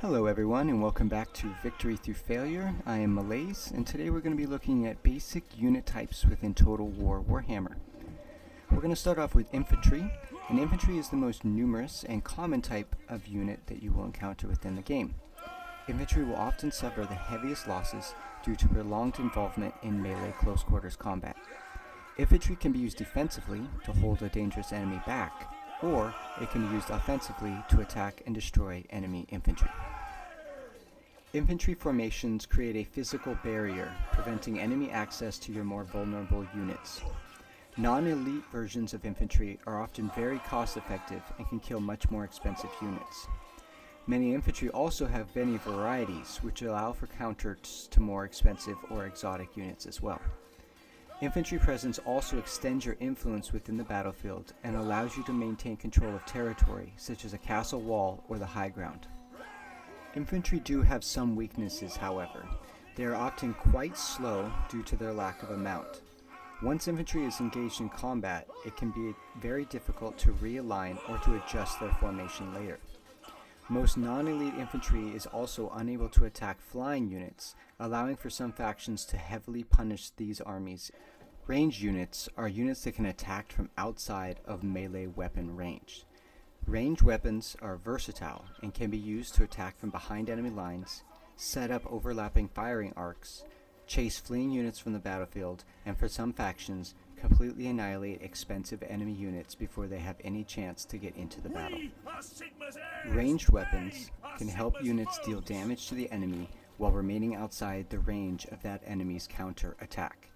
Hello everyone and welcome back to Victory Through Failure. I am Malaise and today we're going to be looking at basic unit types within Total War Warhammer. We're going to start off with infantry, and infantry is the most numerous and common type of unit that you will encounter within the game. Infantry will often suffer the heaviest losses due to prolonged involvement in melee close quarters combat. Infantry can be used defensively to hold a dangerous enemy back, or it can be used offensively to attack and destroy enemy infantry. Infantry formations create a physical barrier, preventing enemy access to your more vulnerable units. Non-elite versions of infantry are often very cost-effective and can kill much more expensive units. Many infantry also have many varieties, which allow for counters to more expensive or exotic units as well. Infantry presence also extends your influence within the battlefield and allows you to maintain control of territory, such as a castle wall or the high ground. Infantry do have some weaknesses, however. They are often quite slow due to their lack of a mount. Once infantry is engaged in combat, it can be very difficult to realign or to adjust their formation later. Most non-elite infantry is also unable to attack flying units, allowing for some factions to heavily punish these armies. Ranged units are units that can attack from outside of melee weapon range. Ranged weapons are versatile and can be used to attack from behind enemy lines, set up overlapping firing arcs, chase fleeing units from the battlefield, and for some factions, completely annihilate expensive enemy units before they have any chance to get into the battle. Ranged weapons can help units deal damage to the enemy while remaining outside the range of that enemy's counter-attack.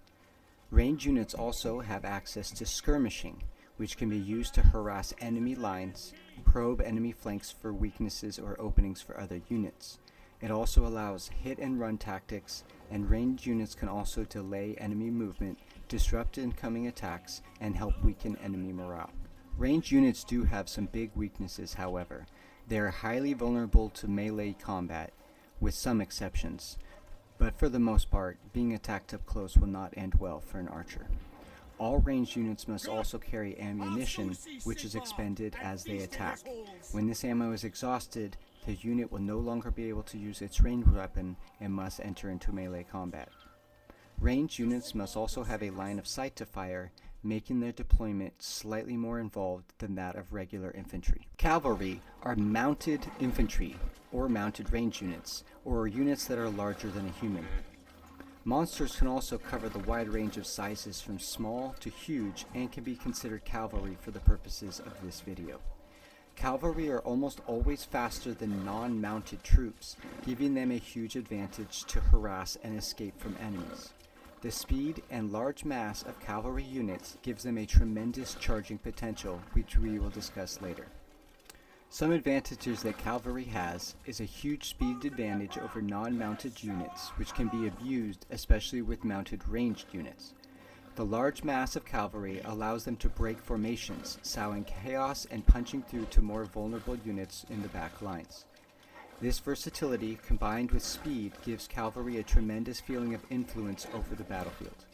Ranged units also have access to skirmishing, which can be used to harass enemy lines, probe enemy flanks for weaknesses or openings for other units. It also allows hit-and-run tactics, and ranged units can also delay enemy movement, disrupt incoming attacks, and help weaken enemy morale. Ranged units do have some big weaknesses, however. They are highly vulnerable to melee combat, with some exceptions, but for the most part, being attacked up close will not end well for an archer. All ranged units must also carry ammunition, which is expended as they attack. When this ammo is exhausted, the unit will no longer be able to use its ranged weapon and must enter into melee combat. Ranged units must also have a line of sight to fire, making their deployment slightly more involved than that of regular infantry. Cavalry are mounted infantry, or mounted ranged units, or units that are larger than a human. Monsters can also cover the wide range of sizes from small to huge and can be considered cavalry for the purposes of this video. Cavalry are almost always faster than non-mounted troops, giving them a huge advantage to harass and escape from enemies. The speed and large mass of cavalry units gives them a tremendous charging potential, which we will discuss later. Some advantages that cavalry has is a huge speed advantage over non-mounted units, which can be abused especially with mounted ranged units. The large mass of cavalry allows them to break formations, sowing chaos and punching through to more vulnerable units in the back lines. This versatility combined with speed gives cavalry a tremendous feeling of influence over the battlefield.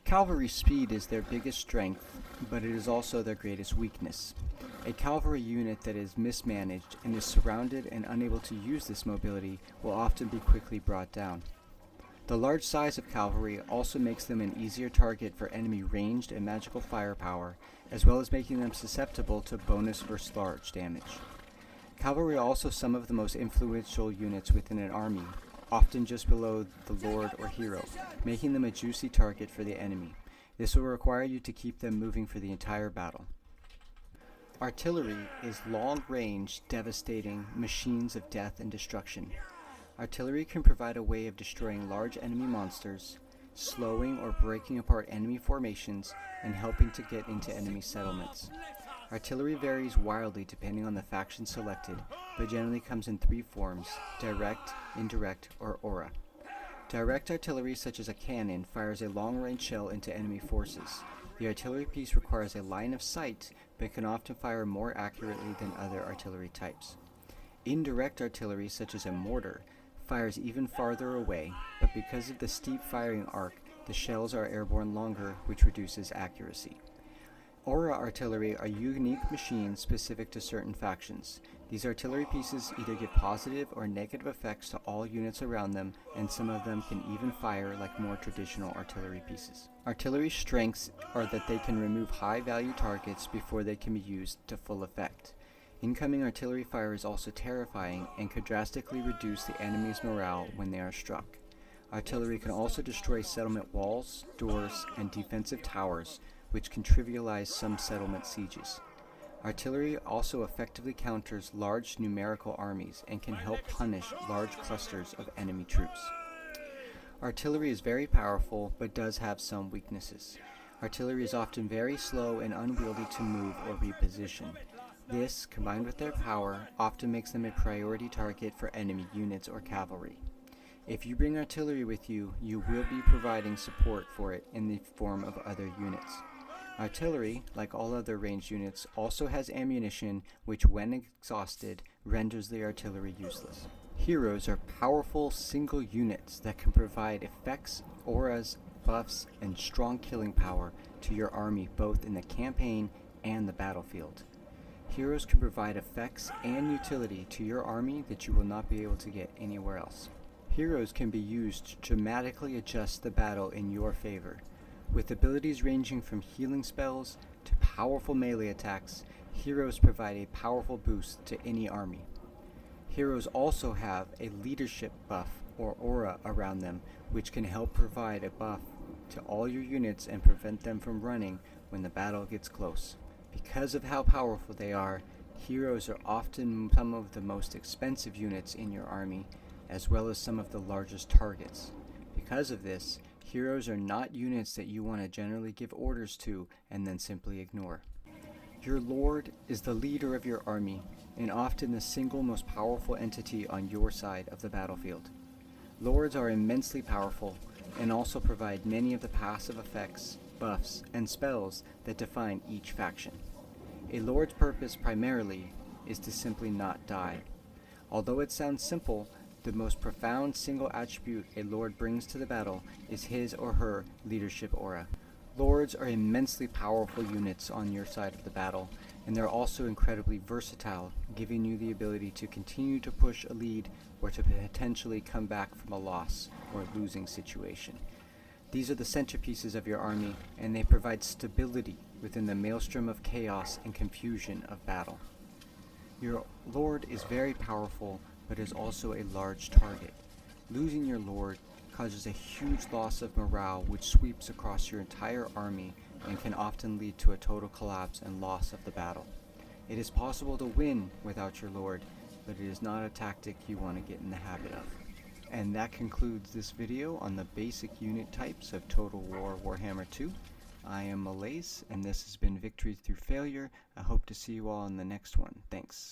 Cavalry's speed is their biggest strength, but it is also their greatest weakness. A cavalry unit that is mismanaged and is surrounded and unable to use this mobility will often be quickly brought down. The large size of cavalry also makes them an easier target for enemy ranged and magical firepower, as well as making them susceptible to bonus versus large damage. Cavalry are also some of the most influential units within an army, often just below the lord or hero, making them a juicy target for the enemy. This will require you to keep them moving for the entire battle. Artillery is long-range, devastating machines of death and destruction. Artillery can provide a way of destroying large enemy monsters, slowing or breaking apart enemy formations, and helping to get into enemy settlements. Artillery varies wildly depending on the faction selected, but generally comes in three forms: direct, indirect, or aura. Direct artillery, such as a cannon, fires a long-range shell into enemy forces. The artillery piece requires a line of sight, but can often fire more accurately than other artillery types. Indirect artillery, such as a mortar, fires even farther away, but because of the steep firing arc, the shells are airborne longer, which reduces accuracy. Aura artillery are unique machines specific to certain factions. These artillery pieces either give positive or negative effects to all units around them, and some of them can even fire like more traditional artillery pieces. Artillery strengths are that they can remove high-value targets before they can be used to full effect. Incoming artillery fire is also terrifying and could drastically reduce the enemy's morale when they are struck. Artillery can also destroy settlement walls, doors, and defensive towers, which can trivialize some settlement sieges. Artillery also effectively counters large numerical armies and can help punish large clusters of enemy troops. Artillery is very powerful, but does have some weaknesses. Artillery is often very slow and unwieldy to move or reposition. This, combined with their power, often makes them a priority target for enemy units or cavalry. If you bring artillery with you, you will be providing support for it in the form of other units. Artillery, like all other ranged units, also has ammunition which, when exhausted, renders the artillery useless. Heroes are powerful single units that can provide effects, auras, buffs, and strong killing power to your army both in the campaign and the battlefield. Heroes can provide effects and utility to your army that you will not be able to get anywhere else. Heroes can be used to dramatically adjust the battle in your favor. With abilities ranging from healing spells to powerful melee attacks, heroes provide a powerful boost to any army. Heroes also have a leadership buff or aura around them, which can help provide a buff to all your units and prevent them from running when the battle gets close. Because of how powerful they are, heroes are often some of the most expensive units in your army, as well as some of the largest targets. Because of this, heroes are not units that you want to generally give orders to and then simply ignore. Your lord is the leader of your army, and often the single most powerful entity on your side of the battlefield. Lords are immensely powerful, and also provide many of the passive effects, buffs, and spells that define each faction. A lord's purpose primarily is to simply not die. Although it sounds simple, the most profound single attribute a lord brings to the battle is his or her leadership aura. Lords are immensely powerful units on your side of the battle, and they're also incredibly versatile, giving you the ability to continue to push a lead or to potentially come back from a loss or losing situation. These are the centerpieces of your army, and they provide stability within the maelstrom of chaos and confusion of battle. Your lord is very powerful, but is also a large target. Losing your lord causes a huge loss of morale which sweeps across your entire army and can often lead to a total collapse and loss of the battle. It is possible to win without your lord, but it is not a tactic you want to get in the habit of. And that concludes this video on the basic unit types of Total War Warhammer 2. I am Malaise, and this has been Victory Through Failure. I hope to see you all in the next one. Thanks.